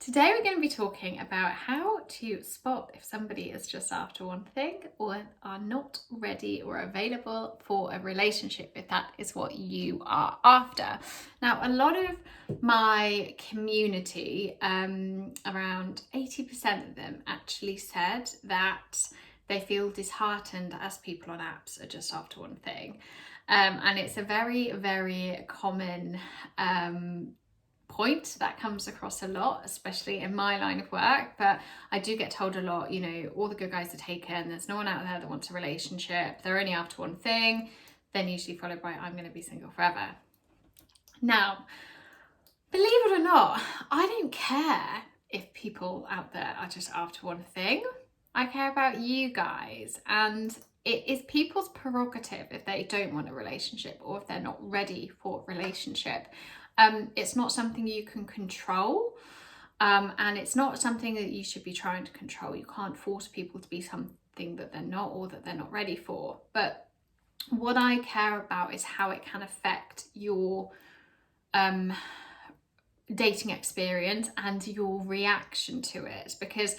Today we're going to be talking about how to spot if somebody is just after one thing or are not ready or available for a relationship, if that is what you are after. Now, a lot of my community, around 80% of them actually said that they feel disheartened as people on apps are just after one thing. And it's a very, very common point that comes across a lot, especially in my line of work. But I do get told a lot, all the good guys are taken, there's no one out there that wants a relationship, they're only after one thing, then usually followed by I'm going to be single forever. Now, believe it or not, I don't care if people out there are just after one thing. I care about you guys, and it is people's prerogative if they don't want a relationship or if they're not ready for a relationship. It's not something you can control, and it's not something that you should be trying to control. You can't force people to be something that they're not or that they're not ready for. But what I care about is how it can affect your dating experience and your reaction to it, because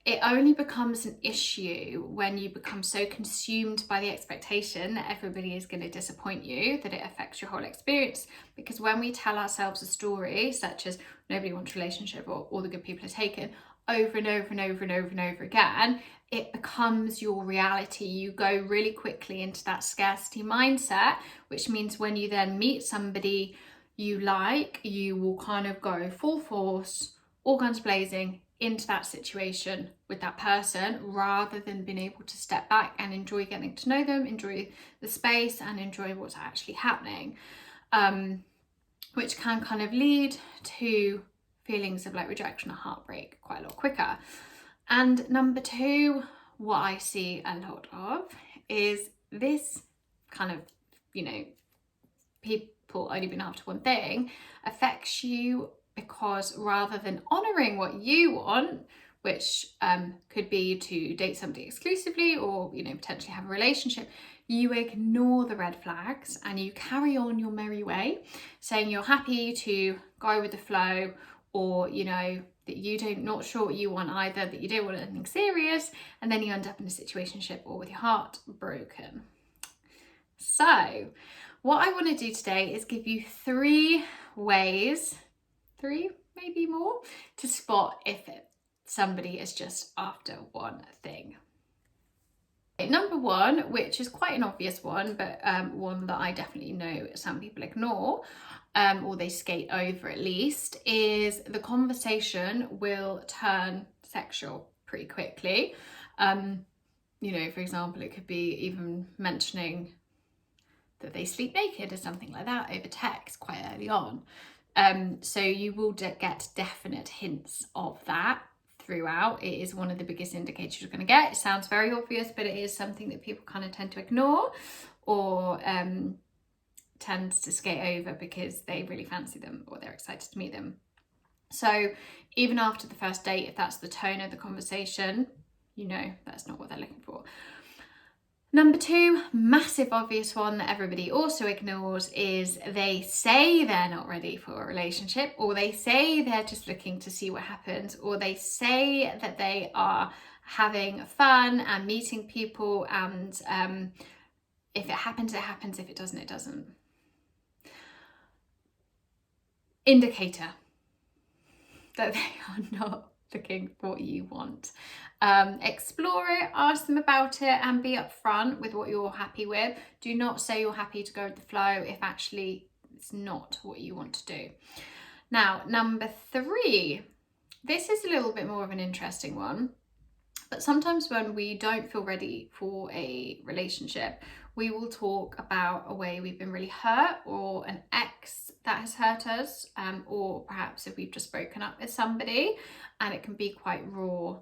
it only becomes an issue when you become so consumed by the expectation that everybody is going to disappoint you that it affects your whole experience. Because when we tell ourselves a story such as nobody wants a relationship or all the good people are taken over and over and over and over and over again, it becomes your reality. You go really quickly into that scarcity mindset, which means when you then meet somebody you like, you will kind of go full force, all guns blazing into that situation with that person, rather than being able to step back and enjoy getting to know them, enjoy the space and enjoy what's actually happening, which can kind of lead to feelings of like rejection or heartbreak quite a lot quicker. And number two, what I see a lot of is this kind of, people only being after one thing affects you, because rather than honouring what you want, which could be to date somebody exclusively or potentially have a relationship, you ignore the red flags and you carry on your merry way, saying you're happy to go with the flow, or that you not sure what you want either, that you don't want anything serious, and then you end up in a situationship or with your heart broken. So what I want to do today is give you 3 ways, 3 maybe more, to spot if somebody is just after one thing. Number 1, which is quite an obvious one, but one that I definitely know some people ignore, or they skate over at least, is the conversation will turn sexual pretty quickly. For example, it could be even mentioning that they sleep naked or something like that over text quite early on. So you will get definite hints of that throughout. It is one of the biggest indicators you're going to get. It sounds very obvious, but it is something that people kind of tend to ignore or tend to skate over because they really fancy them or they're excited to meet them. So even after the first date, if that's the tone of the conversation, that's not what they're looking for. Number 2, massive obvious one that everybody also ignores, is they say they're not ready for a relationship, or they say they're just looking to see what happens, or they say that they are having fun and meeting people, and if it happens, it happens. If it doesn't, it doesn't. Indicator that they are not looking for what you want. Explore it, ask them about it, and be upfront with what you're happy with. Do not say you're happy to go with the flow if actually it's not what you want to do. Now, number 3, this is a little bit more of an interesting one, but sometimes when we don't feel ready for a relationship, we will talk about a way we've been really hurt, or an ex that has hurt us, or perhaps if we've just broken up with somebody, and it can be quite raw.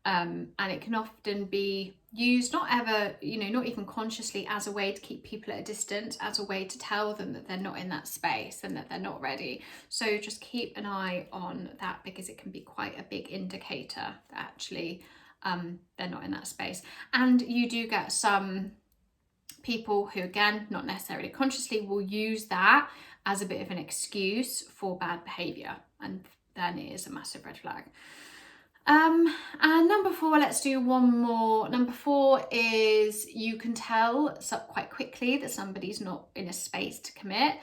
And it can often be used, not even consciously, as a way to keep people at a distance, as a way to tell them that they're not in that space and that they're not ready. So just keep an eye on that, because it can be quite a big indicator that actually they're not in that space. And you do get some people who, again, not necessarily consciously, will use that as a bit of an excuse for bad behaviour and then it is a massive red flag. And number 4, let's do one more. Number 4 is you can tell quite quickly that somebody's not in a space to commit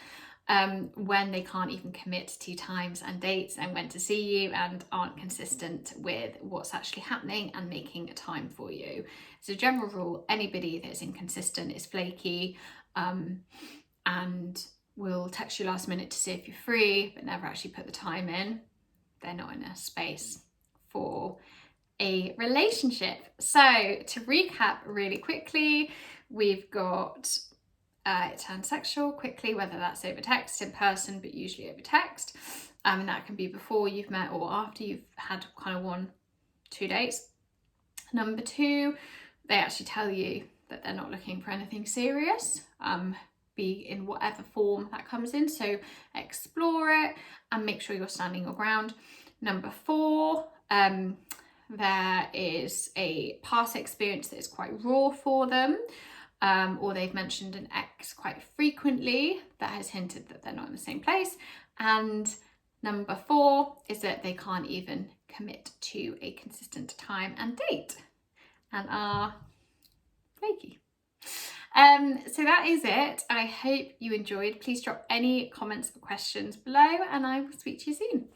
when they can't even commit to times and dates and when to see you, and aren't consistent with what's actually happening and making a time for you. As a general rule, anybody that's inconsistent is flaky and will text you last minute to see if you're free but never actually put the time in. They're not in a space for a relationship. So to recap really quickly, we've got it turns sexual quickly, whether that's over text, in person, but usually over text. And that can be before you've met or after you've had kind of 1-2 dates. Number 2, they actually tell you that they're not looking for anything serious, be in whatever form that comes in. So explore it and make sure you're standing your ground. Number 4, there is a past experience that is quite raw for them, or they've mentioned an ex quite frequently that has hinted that they're not in the same place. And number 4 is that they can't even commit to a consistent time and date and are flaky. So that is it. I hope you enjoyed. Please drop any comments or questions below, and I will speak to you soon.